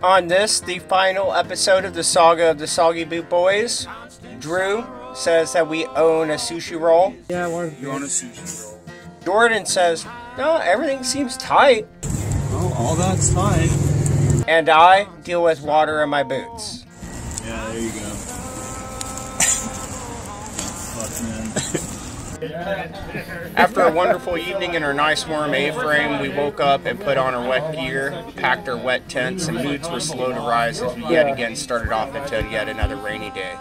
On this, the final episode of the saga of the Soggy Boot Boys, Drew says that we own a sushi roll. Yeah, you own a sushi roll. Jordan says, no, everything seems tight. Oh, all that's fine. And I deal with water in my boots. Yeah, there you go. Fuck, man. After a wonderful evening in our nice warm A-frame, we woke up and put on our wet gear, packed our wet tents, and moods were slow to rise as we yet again started off into yet another rainy day.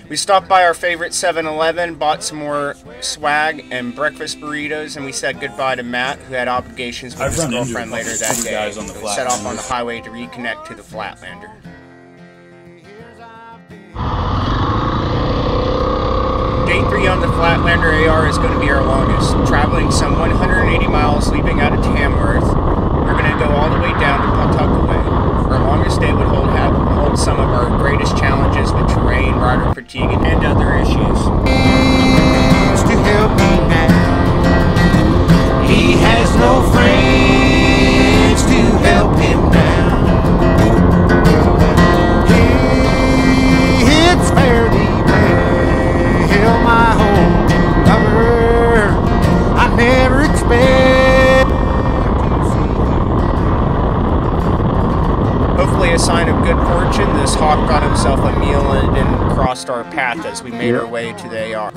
We stopped by our favorite 7-Eleven, bought some more swag and breakfast burritos, and we said goodbye to Matt, who had obligations with his girlfriend later that day. We set off on the highway to reconnect to the Flatlander. Day 3 on the Flatlander AR is going to be our longest, traveling some 180 miles leaving out of Tamworth. We're going to go all the way down to Pawtuckaway. Our longest day would hold some of our greatest challenges with terrain, rider fatigue, and other issues. To help me now. He has no friends to help him now. It's fairly well, my home lover. I never expect. Hopefully a sign of good fortune, this hawk got himself a meal and didn't cross our path as we made our way to the AR.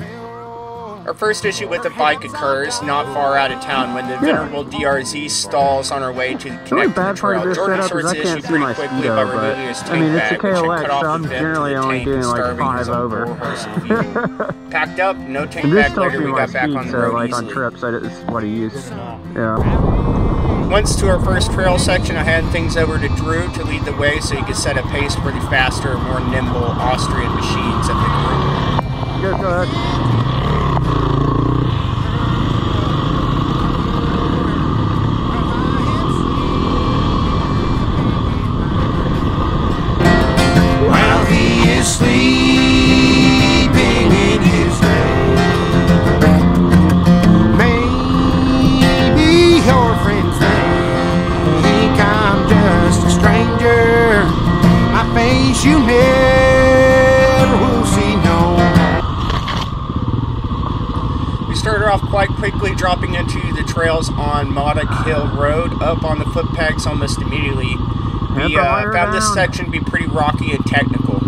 Our first issue with the bike occurs not far out of town when the venerable DRZ stalls on our way to connect to the trail. Jordan sorts the issue pretty quickly by removing his tank bag, which had cut off the vent to the tank and starving his own poor horse of fuel. Packed up, no tank bag later, we got back on the road easily. On trips, that's what he used. Yeah. Once to our first trail section, I hand things over to Drew to lead the way so he could set a pace for the faster, more nimble Austrian machines of the group. Go ahead. While he is sleeping in his grave, maybe your friends think I'm just a stranger. My face you never will see no more. We started off quite quickly, dropping into the trails on Modoc Hill Road, up on the footpegs almost immediately. We found this section to be pretty rocky and technical.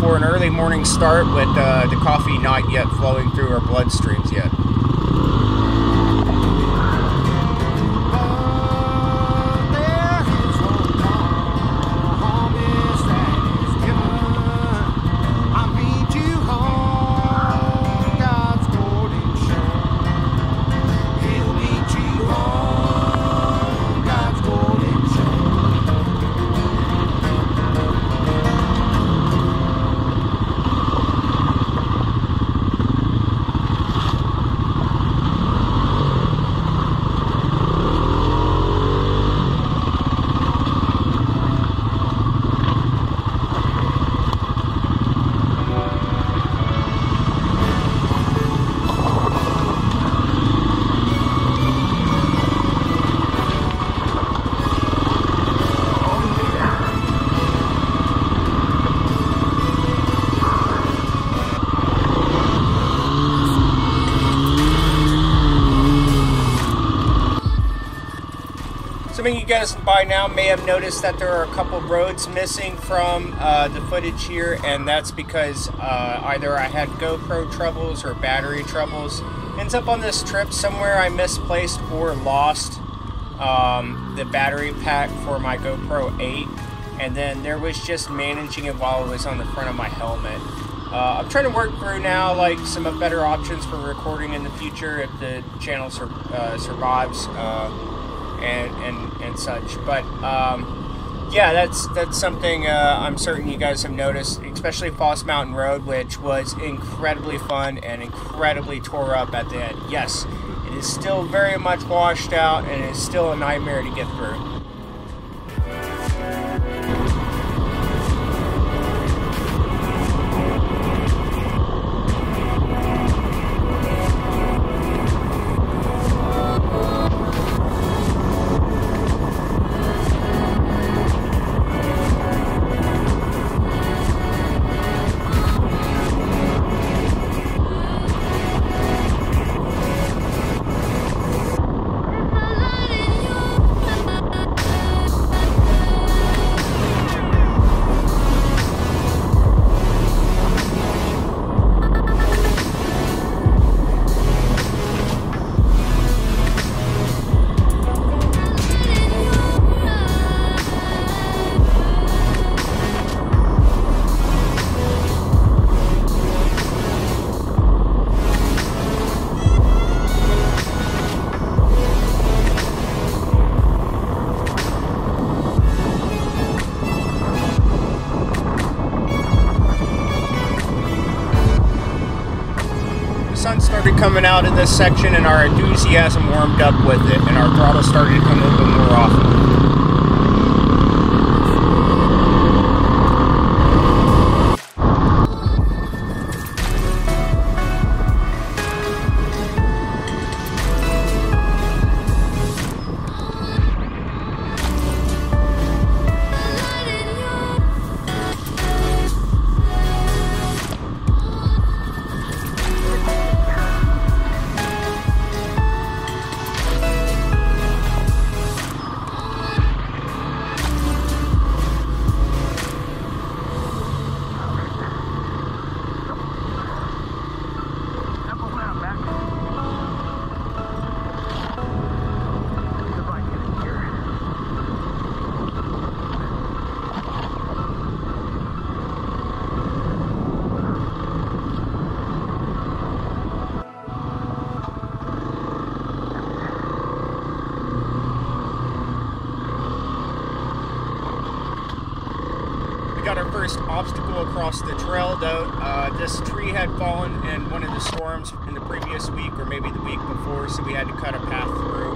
For an early morning start with the coffee not yet flowing through our bloodstreams yet. Some of you guys by now may have noticed that there are a couple roads missing from the footage here, and that's because either I had GoPro troubles or battery troubles. Ends up on this trip somewhere I misplaced or lost the battery pack for my GoPro 8, and then there was just managing it while it was on the front of my helmet. I'm trying to work through now like some better options for recording in the future if the channel survives. And such, but yeah, that's something I'm certain you guys have noticed, especially Foss Mountain Road, which was incredibly fun and incredibly tore up at the end. Yes, it is still very much washed out and it is still a nightmare to get through. started coming out in this section, and our enthusiasm warmed up with it, and our throttle started to come a little bit more often. Got our first obstacle across the trail, though. This tree had fallen in one of the storms in the previous week, or maybe the week before, so we had to cut a path through.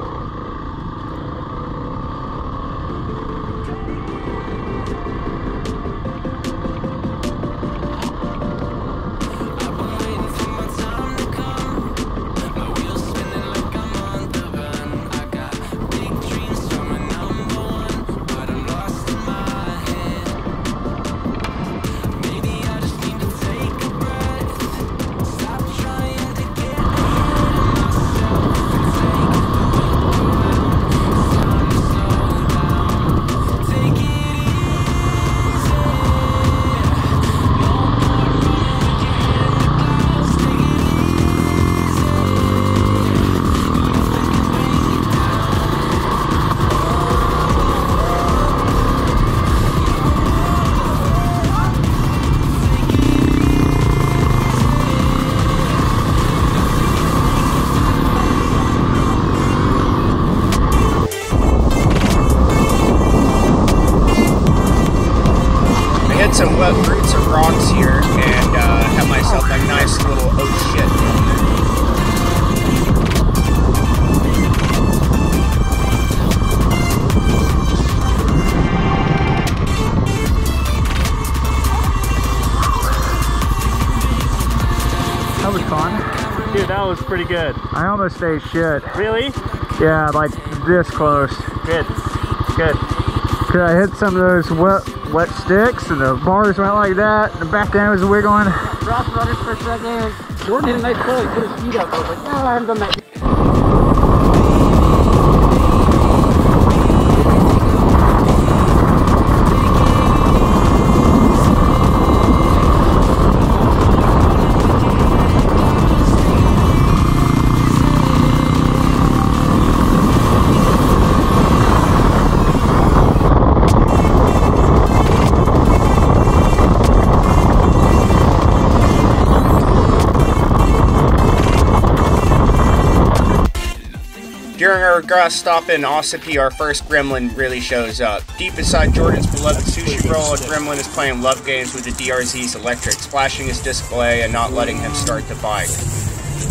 Some wet roots of rocks here and have myself a nice little oh shit moment. That was fun. Dude, that was pretty good. I almost ate shit. Really? Yeah, like this close. Good. Good. Cause I hit some of those wet sticks and the bars went like that and the back end was wiggling. Ross running for a second. Jordan hit a nice pull. He put his feet up. I was like, no, I haven't done that. During our grass stop in Ossipee, our first gremlin really shows up. Deep inside Jordan's beloved sushi roll, a gremlin is playing love games with the DRZ's electric, splashing his display and not letting him start the bike.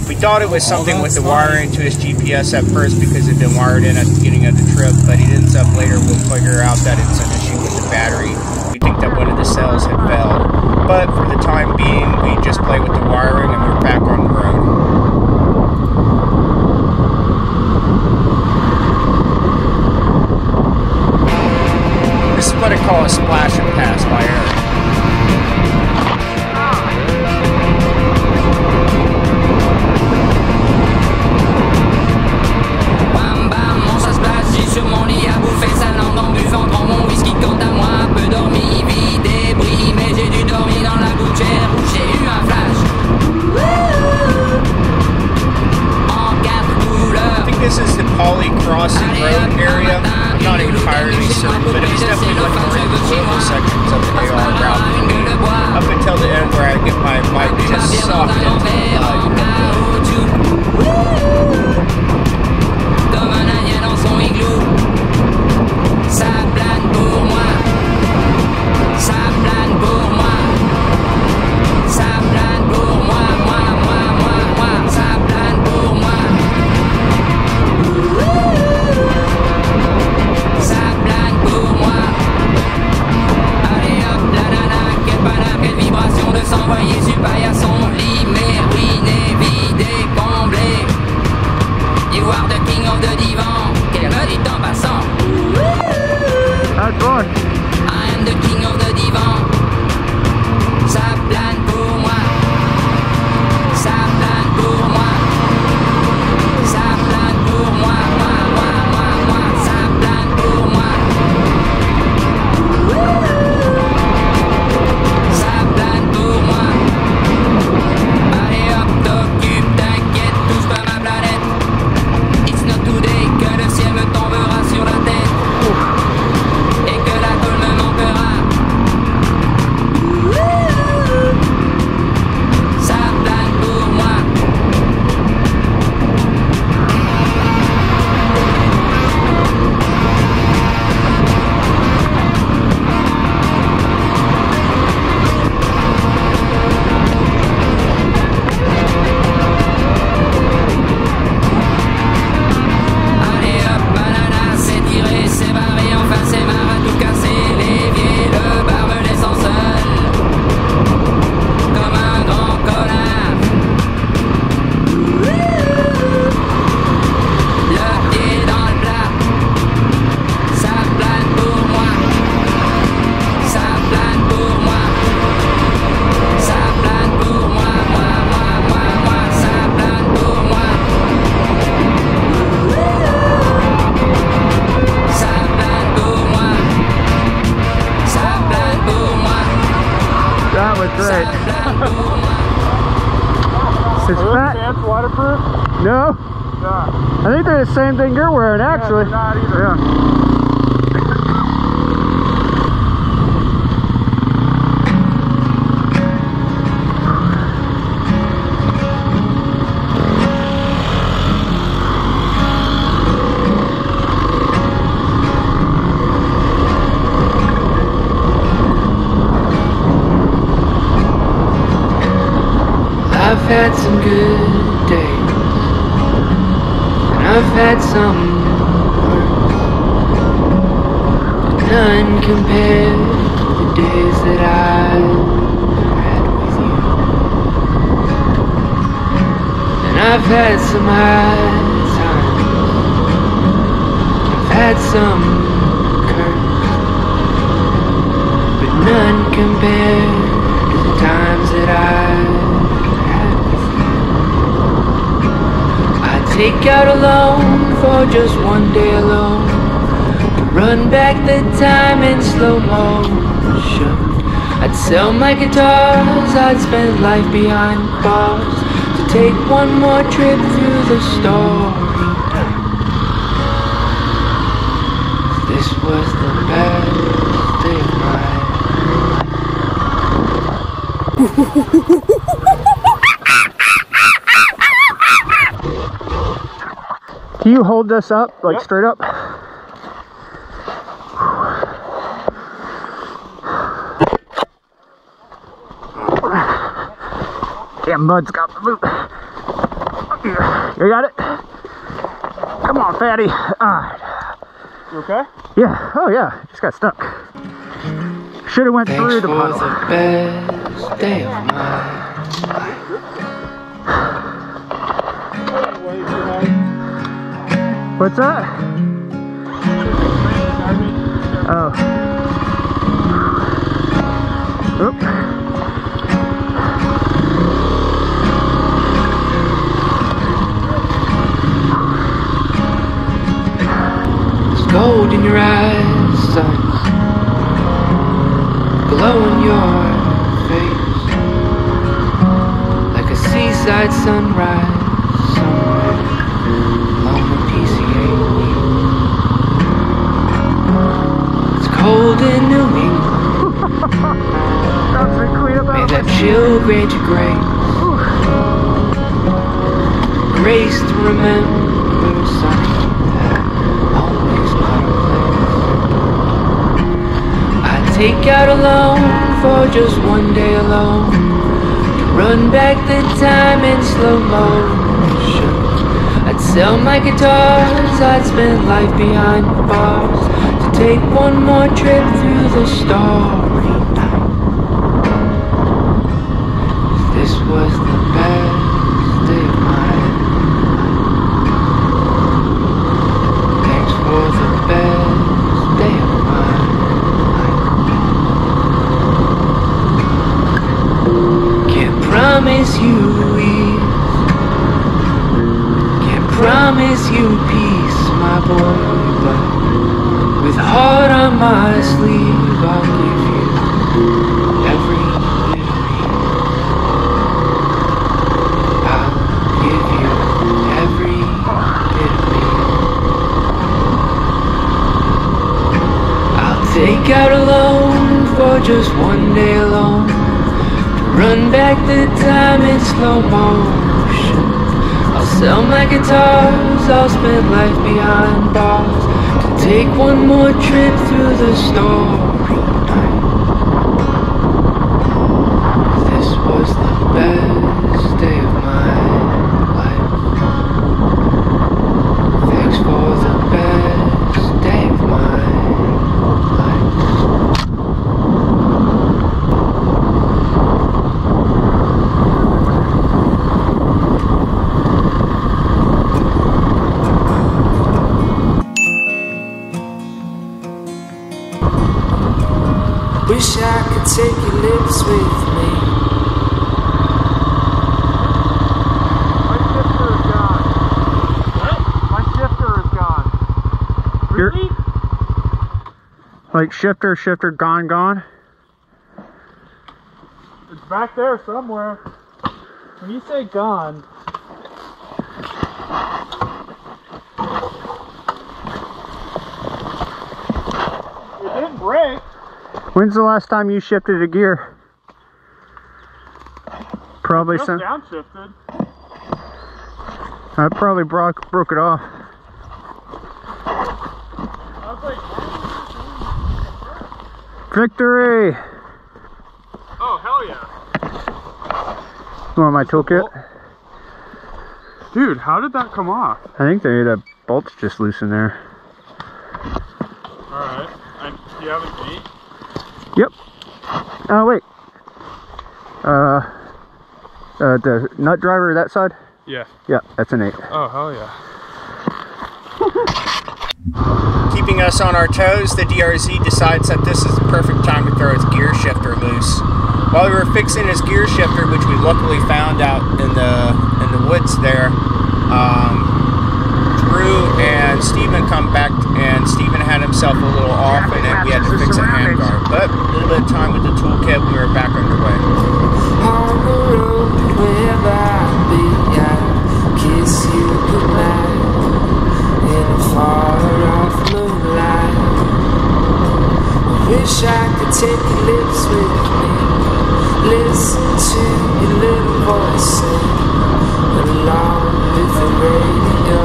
We thought it was something with the wiring to his GPS at first because it had been wired in at the beginning of the trip, but it ends up later we'll figure out that it's an issue with the battery. We think that one of the cells had failed, but for the time being, we just play with the wiring and we're back on the road. This is what I call a splash and pass by Eric. Bam bam, on ça se passe, j'ai sur mon lit à bouffer sa langue en buvant grand mon whisky quant à moi, peu dormi, vide, débris, mais j'ai dû dormir dans la gouttière où j'ai eu un flash. En quatre couleurs. I think this is the Poly Crossing Road area. I'm not entirely certain, but it was definitely one more in the political sections of the AR route for me. Up until the end where I get my bike just soft into the Comme un indien dans son igloo. Ça plane pour moi. Ça plane pour moi. Ça plane pour moi, moi, moi, moi, moi. Ça plane. great. Is fat? Pants waterproof? No. I think they're the same thing you're wearing, actually. Yeah, not either. Yeah. I've had some good days, and I've had some worse, but none compared to the days that I've had with you. And I've had some high times, I've had some curves, but none compared to the times that I've take out a loan for just one day alone, to run back the time in slow motion. I'd sell my guitars, I'd spend life behind bars, to take one more trip through the story time. This was the best day of my life. Can you hold this up, like straight up? Damn, mud's got the boot. You got it? Come on, fatty. You okay? Yeah, oh yeah, just got stuck. Should have went through the puddle. The best day of my life. What's that? Oh. Oop. There's gold in your eyes, sun, glow in your face, like a seaside sunrise somewhere along the PCH. It's cold in New England. May that chill grant you grace, grace to remember something that always not a place. I take out a loan for just one day alone, to run back the time in slow motion. I'd sell my guitars, I'd spend life behind bars, to take one more trip through the story time. This was the best day of my life. Thanks for the best day of my life. Can't promise you ease, can't promise you peace, my boy, but with heart on my sleeve, I'll give you every bit of me. I'll give you every bit of me. I'll take out a loan for just one day alone, to run back the time in slow motion. I'll sell my guitars, I'll spend life behind bars, to take one more trip through the story time. This was the best day of my life. Thanks for the best day of my life. Wish I could take your lips with me. My shifter is gone. What? My shifter is gone. Really? Like shifter, gone. It's back there somewhere. When you say gone, it didn't break. When's the last time you shifted a gear? Probably Just some. downshifted. I probably broke it off. I was like, Victory! oh hell yeah. You want my toolkit? Dude, how did that come off? I think the bolt's just loose in there. Alright. Do you have a key? Yep. Oh wait. The nut driver that side? Yeah. Yeah, that's an 8. Oh hell yeah. Keeping us on our toes, the DRZ decides that this is the perfect time to throw its gear shifter loose. While we were fixing his gear shifter, which we luckily found out in the woods there, Drew and Steven come back, and Steven had himself a little off, and then we had to fix a handguard. But a little bit of time with the toolkit, we were back underway. On the road, wherever I be, I kiss you goodnight in a far-off moonlight. I wish I could take your lips with me, listen to your little voice sing along with the radio.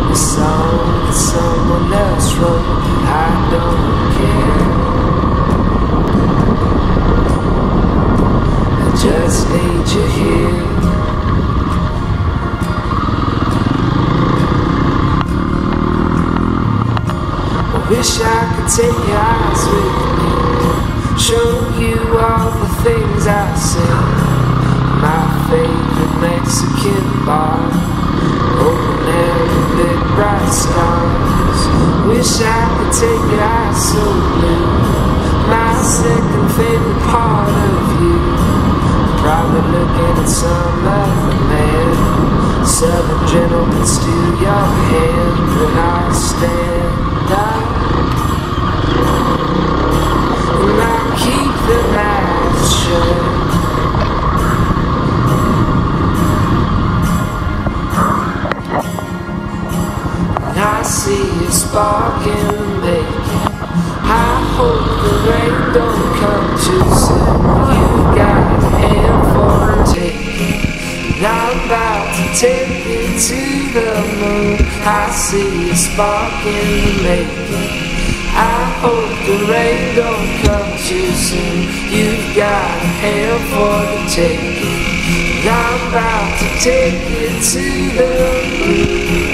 The song that someone else wrote, I don't care. Just need you here. I wish I could take your eyes with me, show you all the things I've seen. My favorite Mexican bar, open air with big bright stars. Wish I could take your eyes so blue. My second favorite part of you. Probably looking at some other man. Southern gentlemen steal your hand when I stand up. And I keep the eyes shut. And I see a spark in the making. I hope the rain don't come too soon. You got a hand for a taking, and I'm about to take you to the moon. I see a spark in the making. I hope the rain don't come too soon. You've got a hand for the taking, and I'm about to take you to the moon.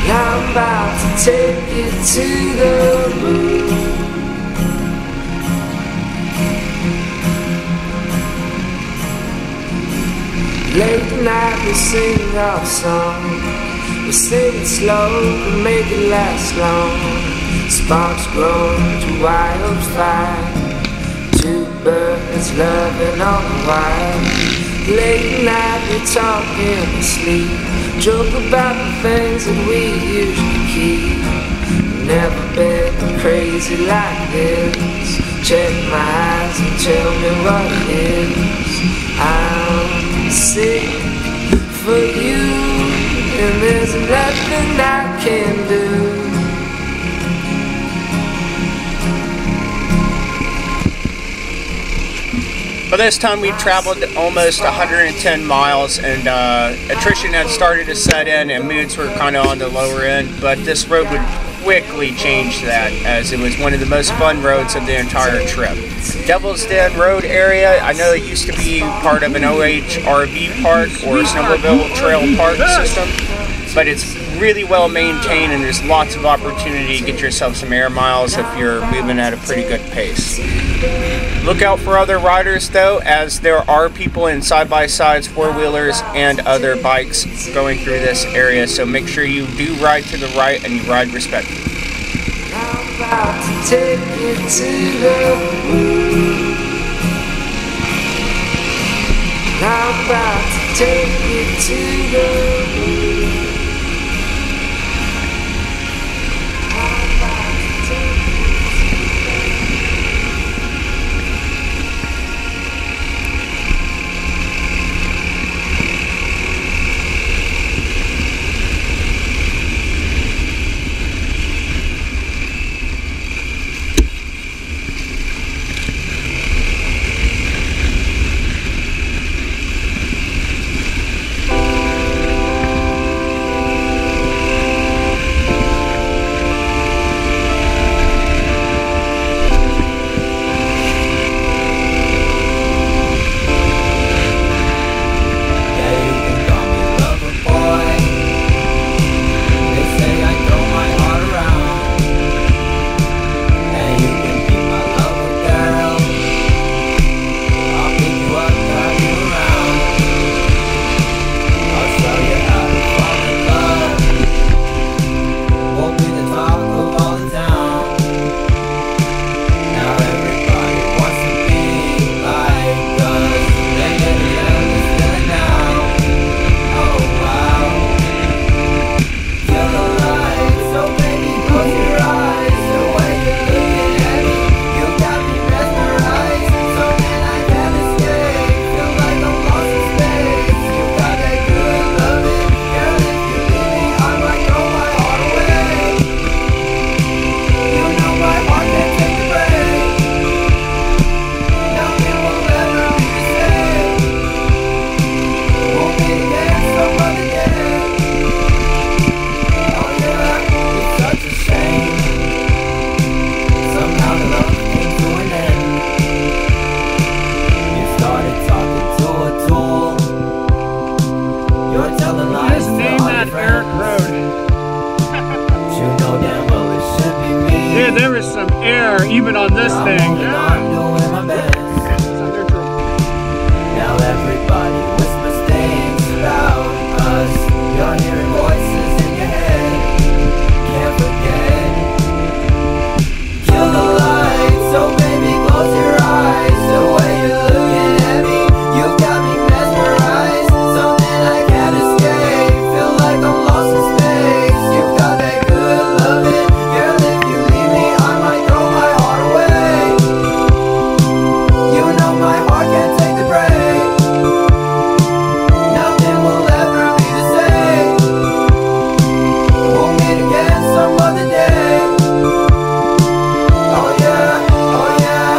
I'm about to take you to the moon. Late night we sing our song. We sing it slow and make it last long. Sparks grow to wildfire. Two birds loving on the wild. Late night we talk in our sleep. Joke about the things that we usually keep. Never been crazy like this. Check my eyes and tell me what it is. I'm sick for you, and there's nothing I can do. By this time, we traveled almost 110 miles, and attrition had started to set in, and moods were kind of on the lower end. But this road would quickly change that, as it was one of the most fun roads of the entire trip. Devil's Den Road area, I know it used to be part of an OH RV park or Snowmobile Trail Park system, but it's really well maintained, and there's lots of opportunity to get yourself some air miles if you're moving at a pretty good pace. Look out for other riders though, as there are people in side-by-sides, four-wheelers, and other bikes going through this area, so make sure you do ride to the right and you ride respectfully. I'm about to take you to the moon. I'm about to take you to the moon. I'm about to take you to the moon. air even on this thing. I'm doing my best. Now everybody whispers things about us. You're hearing voices in your head. Can't forget. Kill the light, so baby close your eyes. The way you're looking at me, you got me mesmerized. Something I can't escape. Feel like I'm lost in space. You got that good loving. Girl, if you leave me, I might throw my heart away. You know my heart can't take the break. Nothing will ever be the same. We'll meet again some other day. Oh yeah, oh yeah.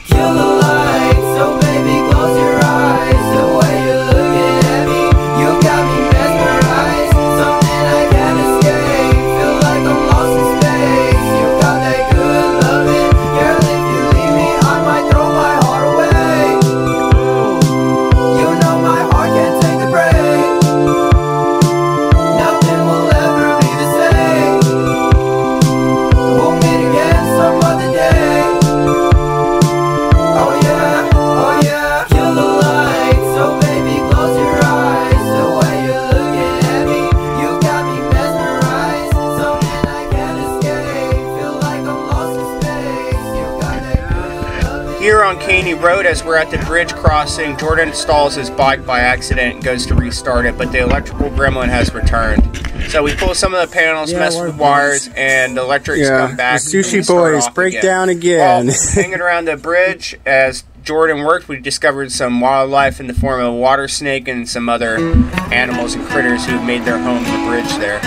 Kill the light, so baby close your eyes. The way you're looking at me, you got me mesmerized. Something I can't escape. Feel like I'm lost in space. You got that good loving. Girl, if you leave me, I might throw my heart away. You know my heart can't take the break. Nothing will ever be the same. We'll meet again some other day. Oh yeah, oh yeah. Kill the light, so baby close your eyes. The way you're looking at me, you got me mesmerized. Something I can't escape. Feel like I'm lost in space. You got that good loving. Here on Caney Road, as we're at the bridge crossing, Jordan stalls his bike by accident and goes to restart it, but the electrical gremlin has returned. So we pull some of the panels, mess with wires, and the electrics come back. The sushi boys break down again. Well, hanging around the bridge, as Jordan worked, we discovered some wildlife in the form of a water snake and some other animals and critters who made their home in the bridge there.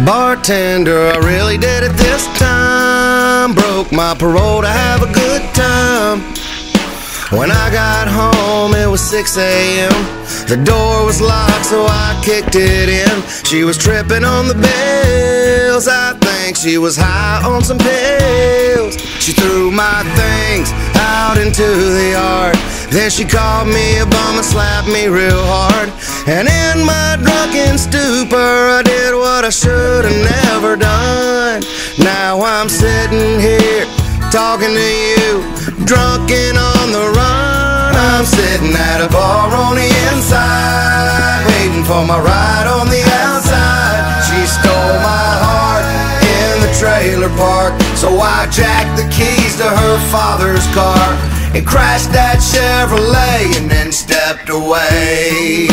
Bartender, I really did it this time. Broke my parole to have a good time. When I got home, it was 6 a.m. The door was locked, so I kicked it in. She was tripping on the bills. I think she was high on some pills. She threw my things out into the yard. Then she called me a bum and slapped me real hard. And in my drunken stupor, I did what I should have never done. Now I'm sitting here talking to you, drunk and on the run. I'm sitting at a bar on the inside, waiting for my ride on the outside. She stole my heart in the trailer park, so I jacked the keys to her father's car and crashed that Chevrolet and then stepped away.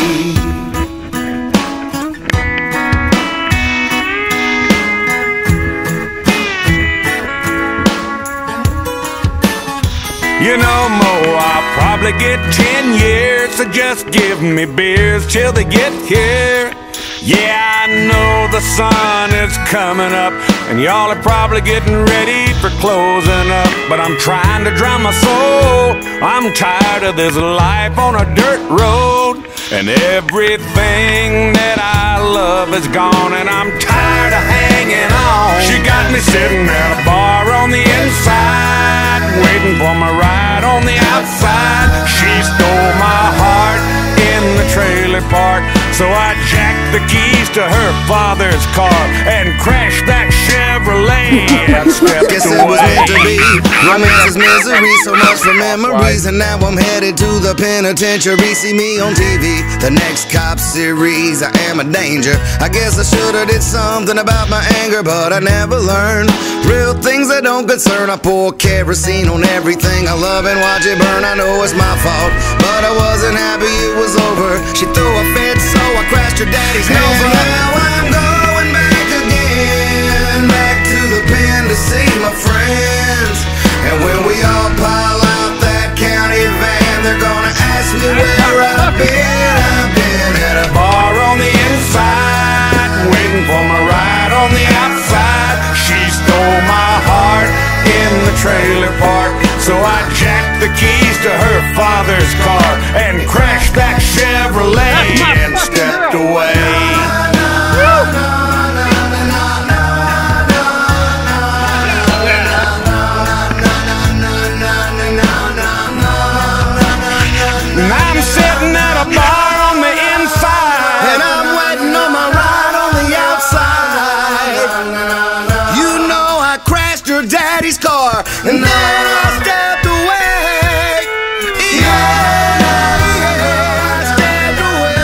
You know, Mo, I'll probably get 10 years, so just give me beers till they get here. Yeah, I know the sun is coming up, and y'all are probably getting ready for closing up. But I'm trying to drown my soul. I'm tired of this life on a dirt road, and everything that I love is gone, and I'm tired of hanging on. She got me sitting at a bar on the inside, waiting for my ride on the outside. She stole my heart in the trailer park, so I jacked the keys to her father's car and crashed that Chevrolet and stepped Guess it was meant to be. Romance is misery, so much for memories. And now I'm headed to the penitentiary. See me on TV, the next cop series. I am a danger. I guess I should've did something about my anger, but I never learned. Real things that don't concern. I pour kerosene on everything I love and watch it burn. I know it's my fault, but I wasn't happy it was over. She threw a fit, so I crashed her daddy's Nova. And now I'm going back again, back to the pen to see my friends. And when we all pile out that county van, they're gonna ask me where I've been. I've been at a bar on the inside, waiting for my ride on the outside. She stole my heart in the trailer park, so I jacked the keys to her father's car and crashed that Chevrolet I'm sitting at a bar on the inside, and I'm waiting on my ride on the outside. You know I crashed your daddy's car, and then I stepped away. Yeah, I stepped away.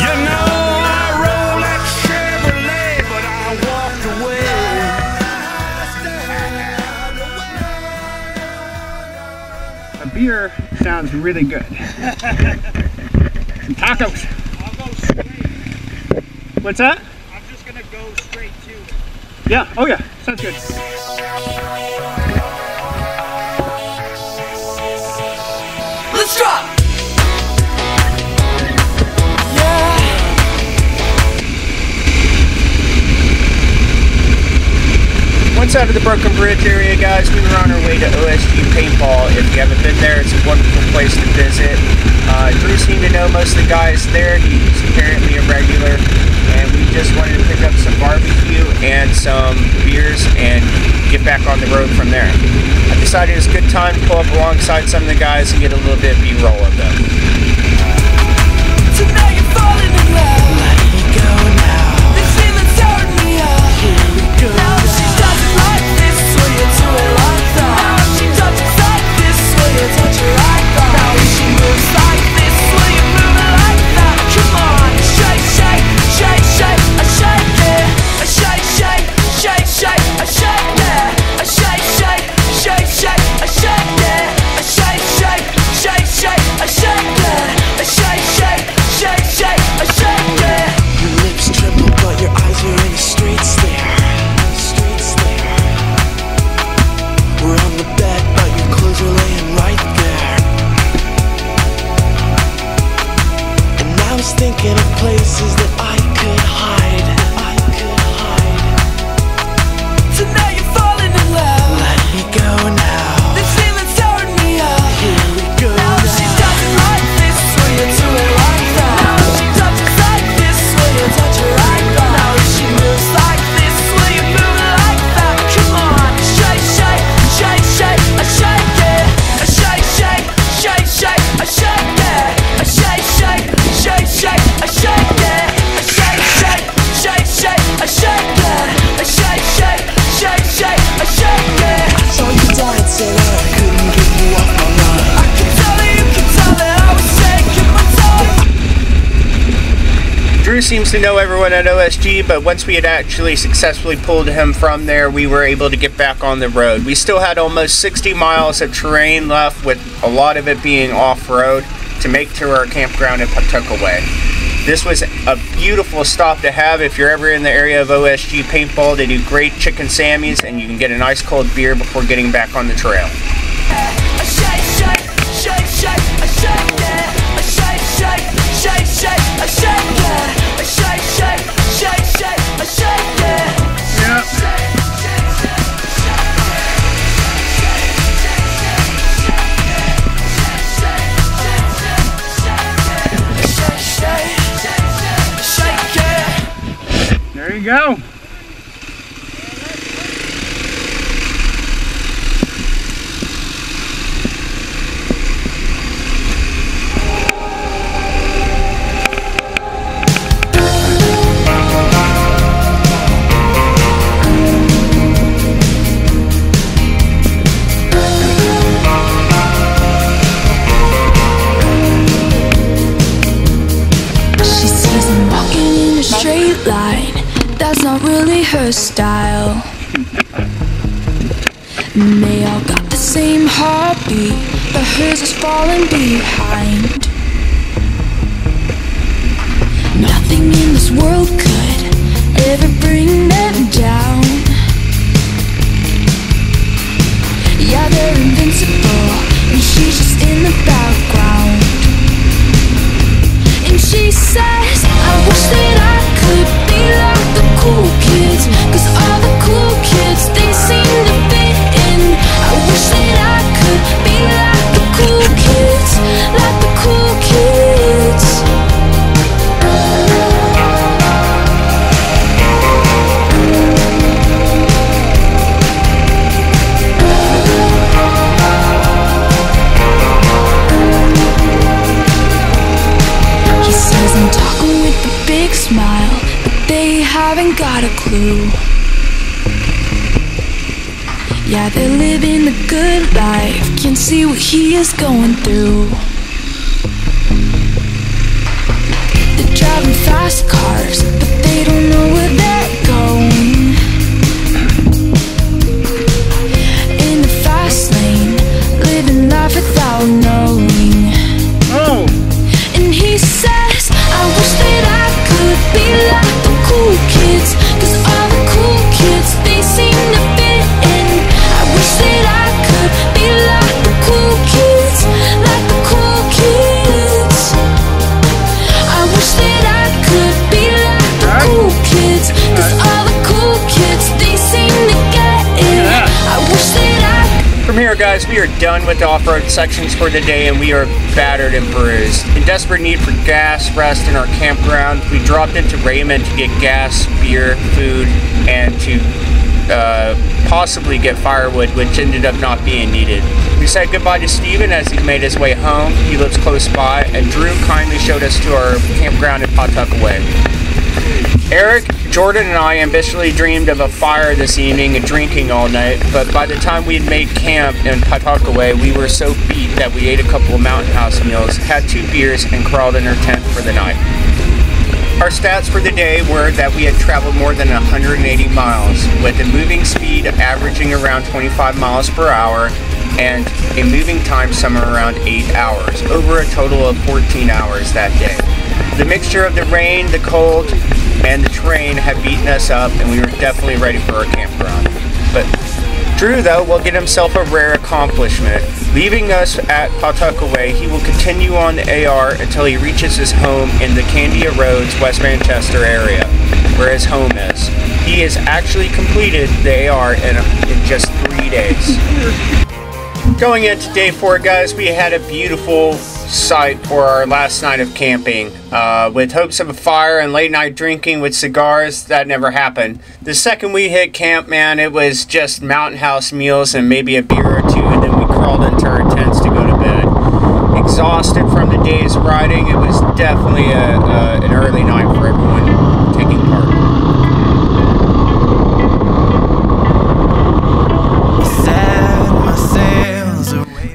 you know I rolled that Chevrolet, but I walked away. A beer sounds really good. Some tacos. I'll go straight. What's that? I'm just gonna go straight to it. Yeah, oh yeah, sounds good. Let's drop! Once out of the Broken Bridge area, guys, we were on our way to OSG Paintball. If you haven't been there, it's a wonderful place to visit. Drew seemed to know most of the guys there. He's apparently a regular. And we just wanted to pick up some barbecue and some beers and get back on the road from there. I decided it's a good time to pull up alongside some of the guys and get a little bit of B-roll of them. So now you're falling in love. Let me go now. This feeling's tearing me up. Here we go. Now she does it like this, will you do it like that? Now she touches like this, will you touch her like that? Now she moves like this, will you move it like that? Come on, shake, shake, shake, shake, I shake it. I shake, shake, shake, shake, I shake it. I shake, shake, shake, shake, I shake it. I shake, shake, shake, shake, I shake it. I shake, shake, shake, shake, I shake it. Your lips tremble, but your eyes are in a straight stare. Straight stare. We're on the bed, but your clothes are laying right there. And I was thinking of places that I could hide. I could hide. So now you're falling in love. Let me go now. This feeling's tearing me up. Here we go now. She does it like this, will you do it like that? Now she touches like this, will you touch her like that? Now she moves like this, will you move it like that? Come on, shake, shake, shake, shake, I shake it. I shake, shake, shake, shake, I shake it. I shake, shake, shake, shake, I shake it. I shake, shake, shake, shake, I shake it. I shake, shake, shake, shake, I shake it. I saw you dancing and I couldn't get you off my mind. I could tell that I was taking my time. Drew seems to know everyone at OSG, but once we had actually successfully pulled him from there, we were able to get back on the road. We still had almost 60 miles of terrain left, with a lot of it being off-road, to make to our campground in Pawtuckaway. This was a beautiful stop to have if you're ever in the area of OSG Paintball. They do great chicken sammies, and you can get an ice cold beer before getting back on the trail. I shake, shake, shake, shake, I shake it. I shake, shake, shake, shake, I shake it. I shake, shake, shake, shake, I shake it. There you go. She sees him walking in a straight line. That's not really her style. And they all got the same heartbeat, but hers is falling behind. Nothing in this world could ever bring them down. Yeah, they're invincible, and she's just in the background. And she says, I wish that I could be like the cool kids, 'cause all the cool kids, they seem to fit in. I wish that I could be like the cool kids, like the cool kids. haven't got a clue. Yeah, they're living a good life, can't see what he is going through. They're driving fast cars, but they don't know where they're going. In the fast lane, living life without knowing. Oh. And he says, I wish that I could be like the cool kids, 'cause all the cool kids, they seem to fit in. I wish that I could be like the cool kids, like the cool kids. I wish that I could be like the cool kids, 'cause all the cool kids, they seem to get in. I wish that I. From here, guys, we are done with the off-road sections for the day, and we are battered and bruised. In desperate need for gas, rest in our campground, we dropped into Raymond to get gas, beer, food, and to possibly get firewood, which ended up not being needed. We said goodbye to Steven as he made his way home. He lives close by, and Drew kindly showed us to our campground in Pawtuckaway. Eric, Jordan, and I ambitiously dreamed of a fire this evening and drinking all night, but by the time we had made camp in Pawtuckaway, we were so beat that we ate a couple of Mountain House meals, had 2 beers, and crawled in our tent for the night. Our stats for the day were that we had traveled more than 180 miles, with a moving speed averaging around 25 miles per hour, and a moving time somewhere around 8 hours, over a total of 14 hours that day. The mixture of the rain, the cold, and the terrain had beaten us up, and we were definitely ready for our campground. But Drew, though, will get himself a rare accomplishment. Leaving us at Pawtuckaway, he will continue on the AR until he reaches his home in the Candia Roads, West Manchester area, where his home is. He has actually completed the AR in just 3 days. Going into day 4, guys, we had a beautiful sight for our last night of camping. With hopes of a fire and late night drinking with cigars, that never happened. The second we hit camp, man, it was just Mountain House meals and maybe a beer or 2, and then we crawled into our tents to go to bed. Exhausted from the day's riding, it was definitely an early night for everyone taking part.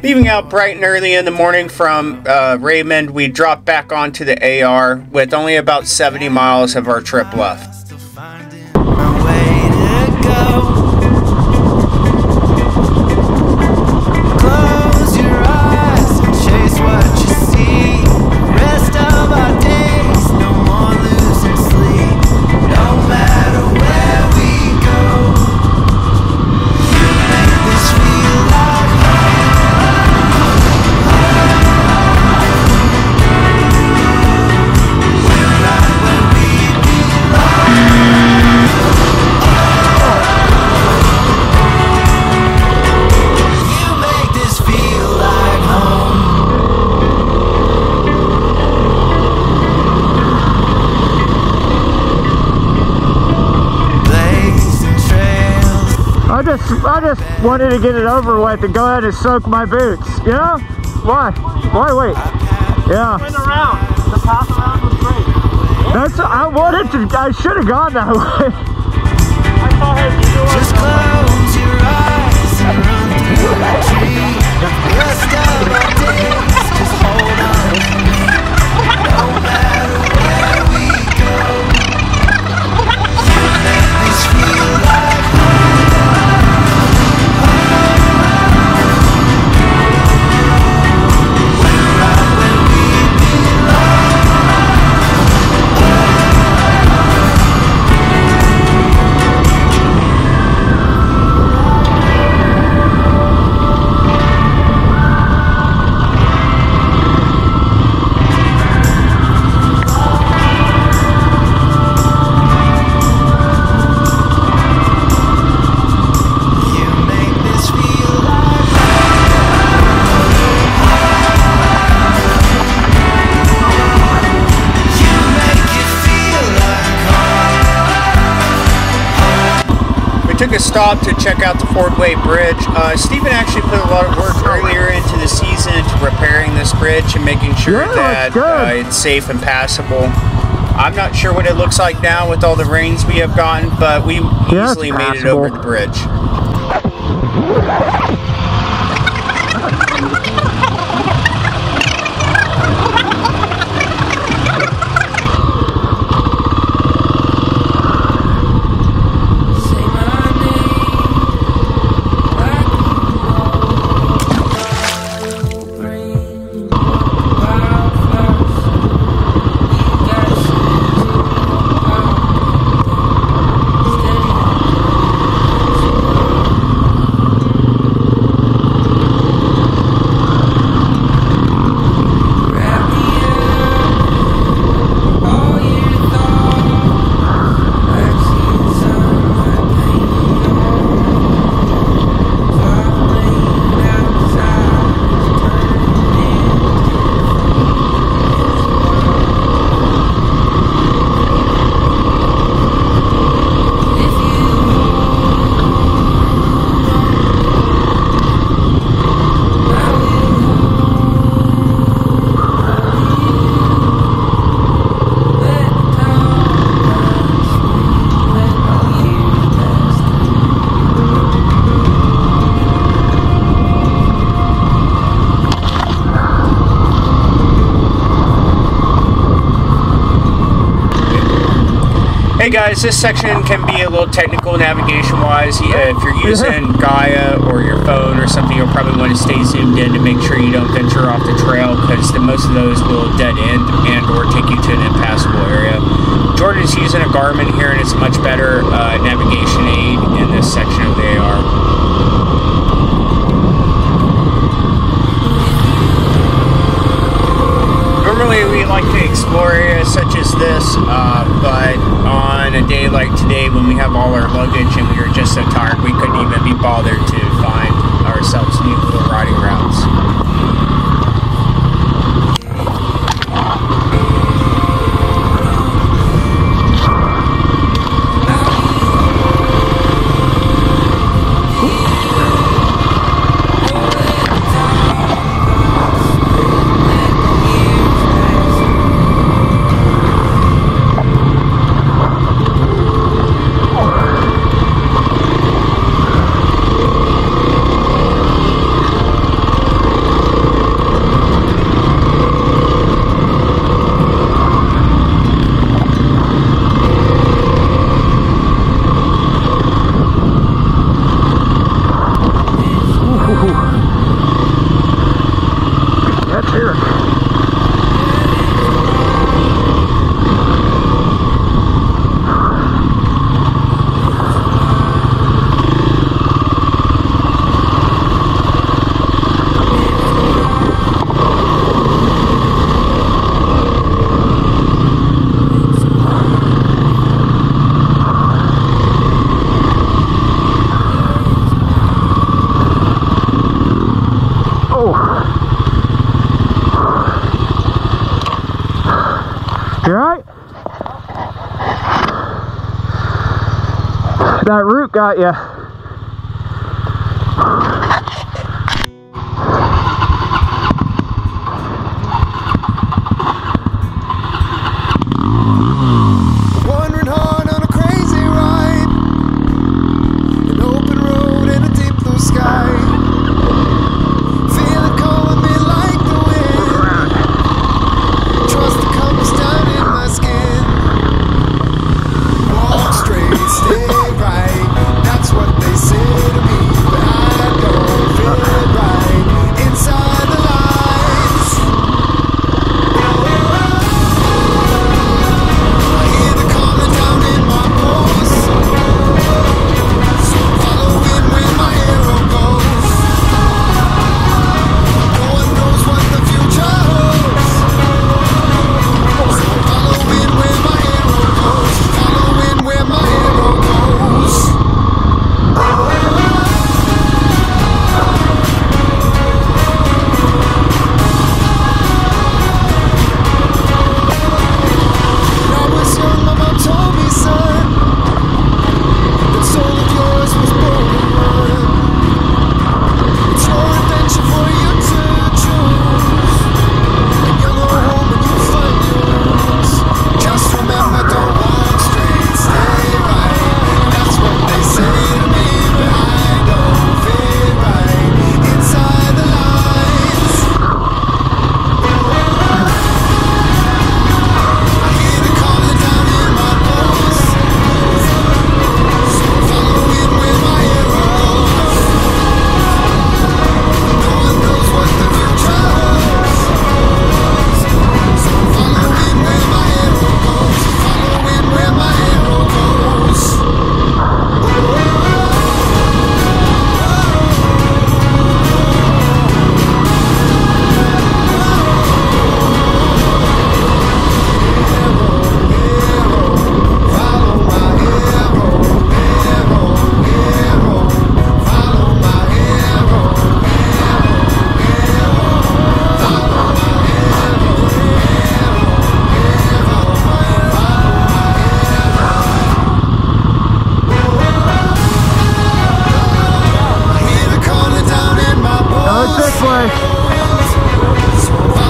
Leaving out bright and early in the morning from Raymond, we dropped back onto the AR with only about 70 miles of our trip left. I just wanted to get it over with and go ahead and soak my boots. You know? Why? Why wait? Yeah. Went around. The path around was great. That's. I wanted to. I should have gone that way. I saw him. Just close your eyes and run through the tree. The rest of our days, just hold on to me. No matter where we go, you make this feel like home. Took a stop to check out the Fordway Bridge. Stephen actually put a lot of work earlier into the season into repairing this bridge and making sure that it's safe and passable. I'm not sure what it looks like now with all the rains we have gotten, but we easily made it over the bridge. Hey guys, this section can be a little technical navigation-wise. If you're using Gaia or your phone or something, you'll probably want to stay zoomed in to make sure you don't venture off the trail, because most of those will dead end and or take you to an impassable area. Jordan's using a Garmin here, and it's a much better navigation aid in this section of the AR. Normally we like to explore areas such as this, but on a day like today when we have all our luggage and we are just so tired, we couldn't even be bothered to find ourselves new little riding routes. You alright? That root got you. Wandering hard on a crazy ride, an open road and a deep blue sky. Feel it calling me like the wind. Trust the compass down in my skin. Walk straight, stay right. That's what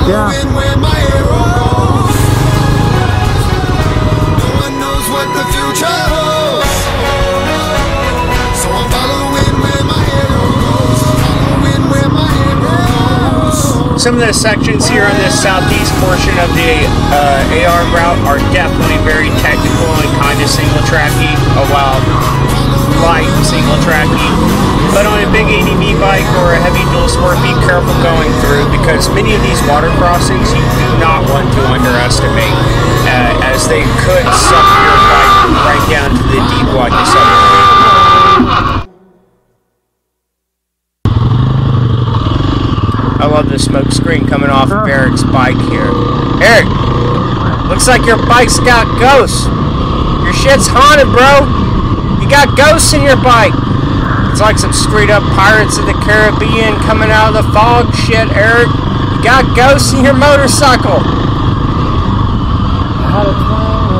following where my arrow goes. No one knows what the future holds. So I'm following where my arrow goes. Following where my arrow goes. Some of the sections here on this southeast portion of the AR route are definitely very technical and kind of single tracky, while light single tracky. But on a big ADV bike or a heavy dual sport, be careful going through, because many of these water crossings you do not want to underestimate, as they could suck your bike right down to the deep waters of your wheel. I love the smoke screen coming off of Eric's bike here. Eric, looks like your bike's got ghosts. Your shit's haunted, bro. You got ghosts in your bike. It's like some straight up Pirates of the Caribbean coming out of the fog shit, Eric. You got ghosts in your motorcycle. I had a time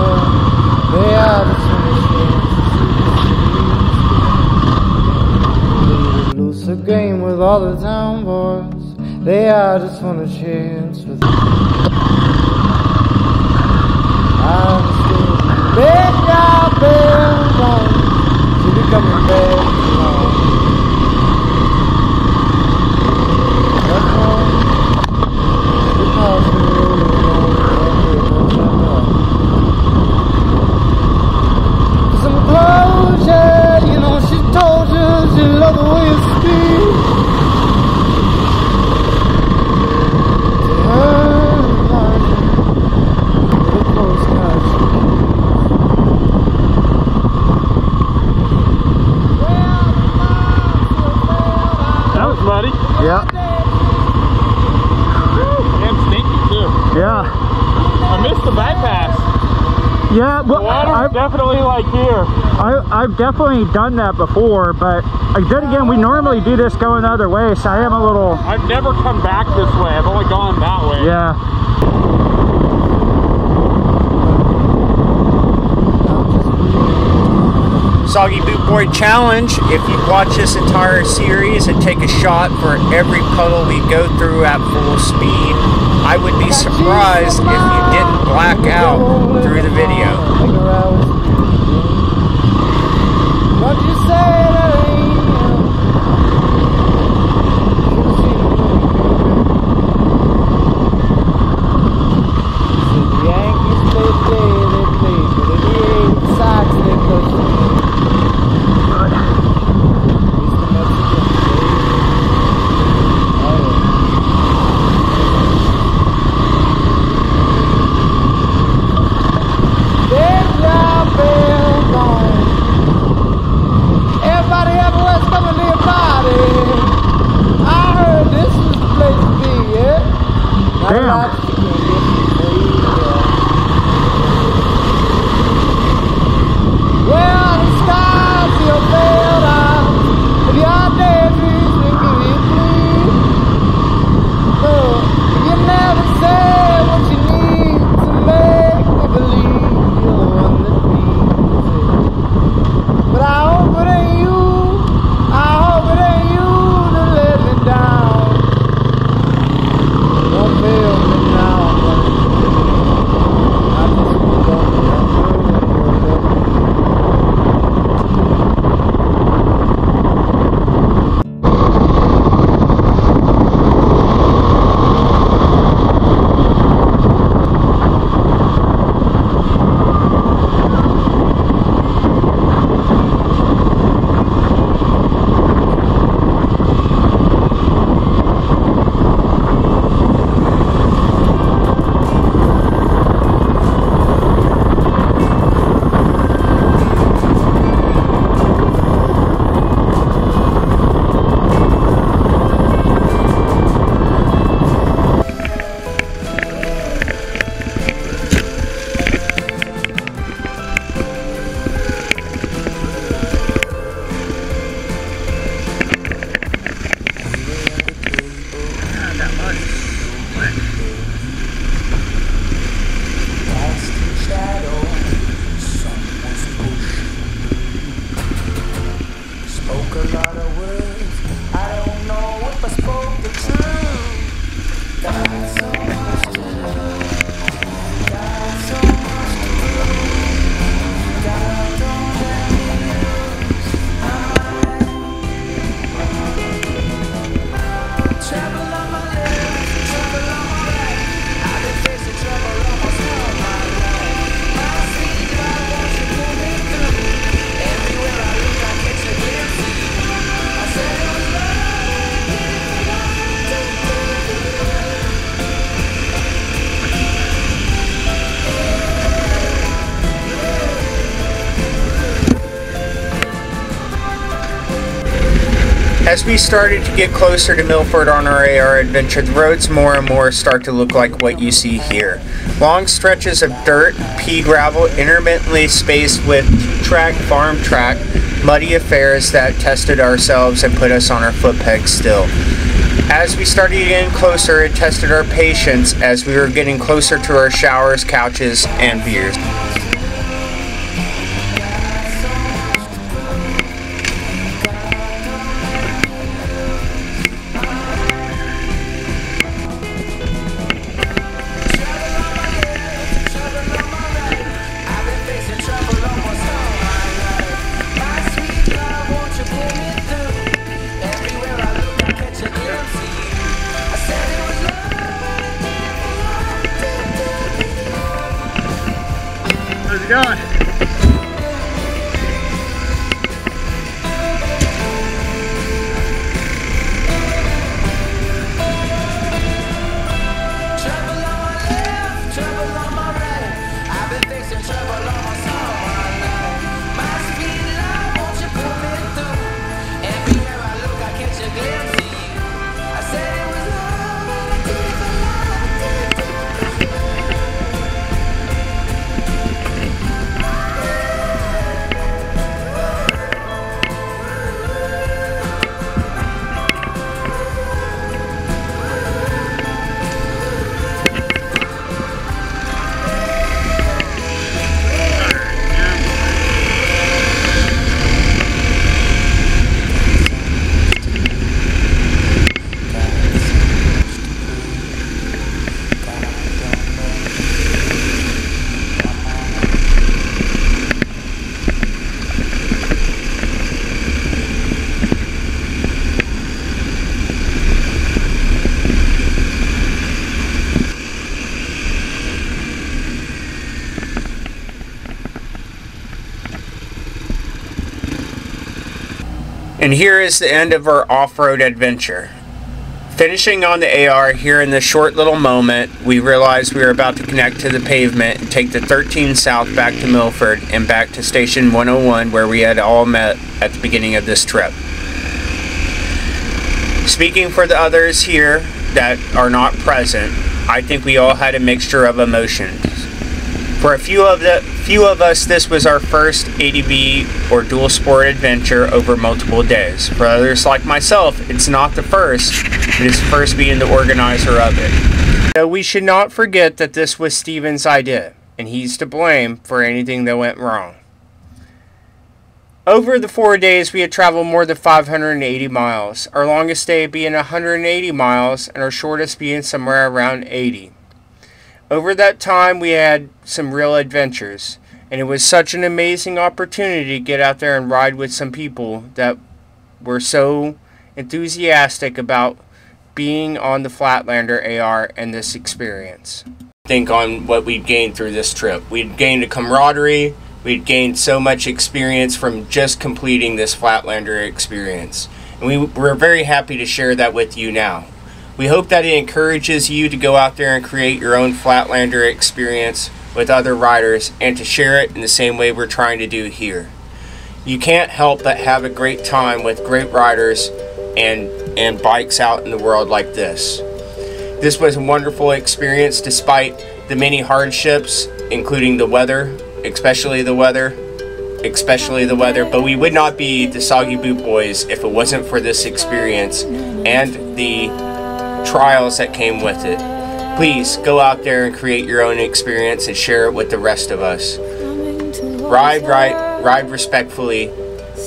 where they had a looser game with all the town boys. They had just want a chance with me. I'm still big out there alone to be coming back along. That's wrong, because we really don't for some closure, you know, she told you she loved the way you speak. Buddy. Yeah. Damn stinky too. Yeah. I missed the bypass. Yeah, well, the water's definitely like here. I've definitely done that before, but then again, we normally do this going the other way, so I am a little... I've never come back this way. I've only gone that way. Yeah. Soggy Boot Boy Challenge. If you watch this entire series and take a shot for every puddle we go through at full speed, I would be surprised if you didn't black out through the video. What you say that ain't the Yankees play today, they play, but if the Sox they push. Don't fail me now. As we started to get closer to Milford on our AR adventure, the roads more and more start to look like what you see here. Long stretches of dirt, pea gravel, intermittently spaced with track, farm track, muddy affairs that tested ourselves and put us on our foot pegs still. As we started getting closer, it tested our patience as we were getting closer to our showers, couches, and beers. How's it going? And here is the end of our off-road adventure. Finishing on the AR here in this short little moment, we realized we were about to connect to the pavement and take the 13 South back to Milford and back to Station 101 where we had all met at the beginning of this trip. Speaking for the others here that are not present, I think we all had a mixture of emotions. For a few of us, this was our first ADV or dual sport adventure over multiple days. For others like myself, it's not the first, but it's the first being the organizer of it. So we should not forget that this was Steven's idea, and he's to blame for anything that went wrong. Over the 4 days, we had traveled more than 580 miles, our longest day being 180 miles, and our shortest being somewhere around 80. Over that time, we had some real adventures, and it was such an amazing opportunity to get out there and ride with some people that were so enthusiastic about being on the Flatlander AR and this experience. Think on what we'd gained through this trip. We'd gained a camaraderie, we'd gained so much experience from just completing this Flatlander experience. And we're very happy to share that with you now. We hope that it encourages you to go out there and create your own Flatlander experience with other riders and to share it in the same way we're trying to do here. You can't help but have a great time with great riders and bikes out in the world like this. This was a wonderful experience despite the many hardships, including the weather, especially the weather, but we would not be the Soggy Boot Boys if it wasn't for this experience and the trials that came with it. Please go out there and create your own experience and share it with the rest of us. Ride right, ride respectfully,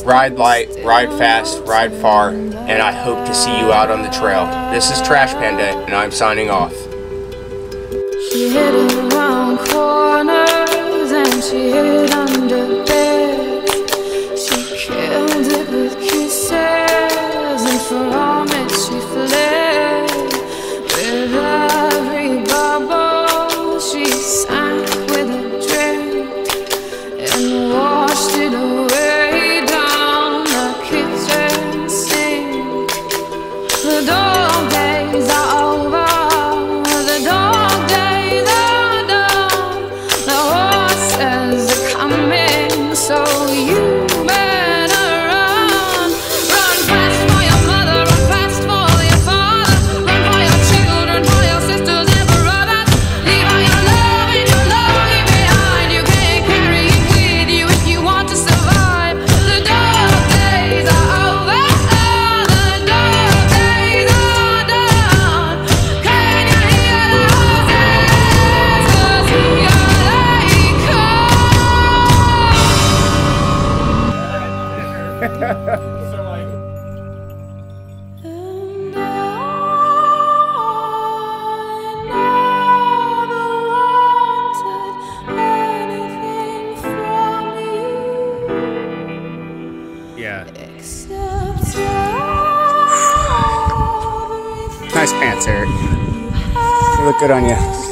ride light, ride fast, ride far, and I hope to see you out on the trail. This is Trash Panda, and I'm signing off. She hid around corners and she hid under beds. She killed it with kisses, and from it she fled. With every bubble she sank with a drink and washed it away down the kitchen sink. The dog days are over, the dog days are look good on you.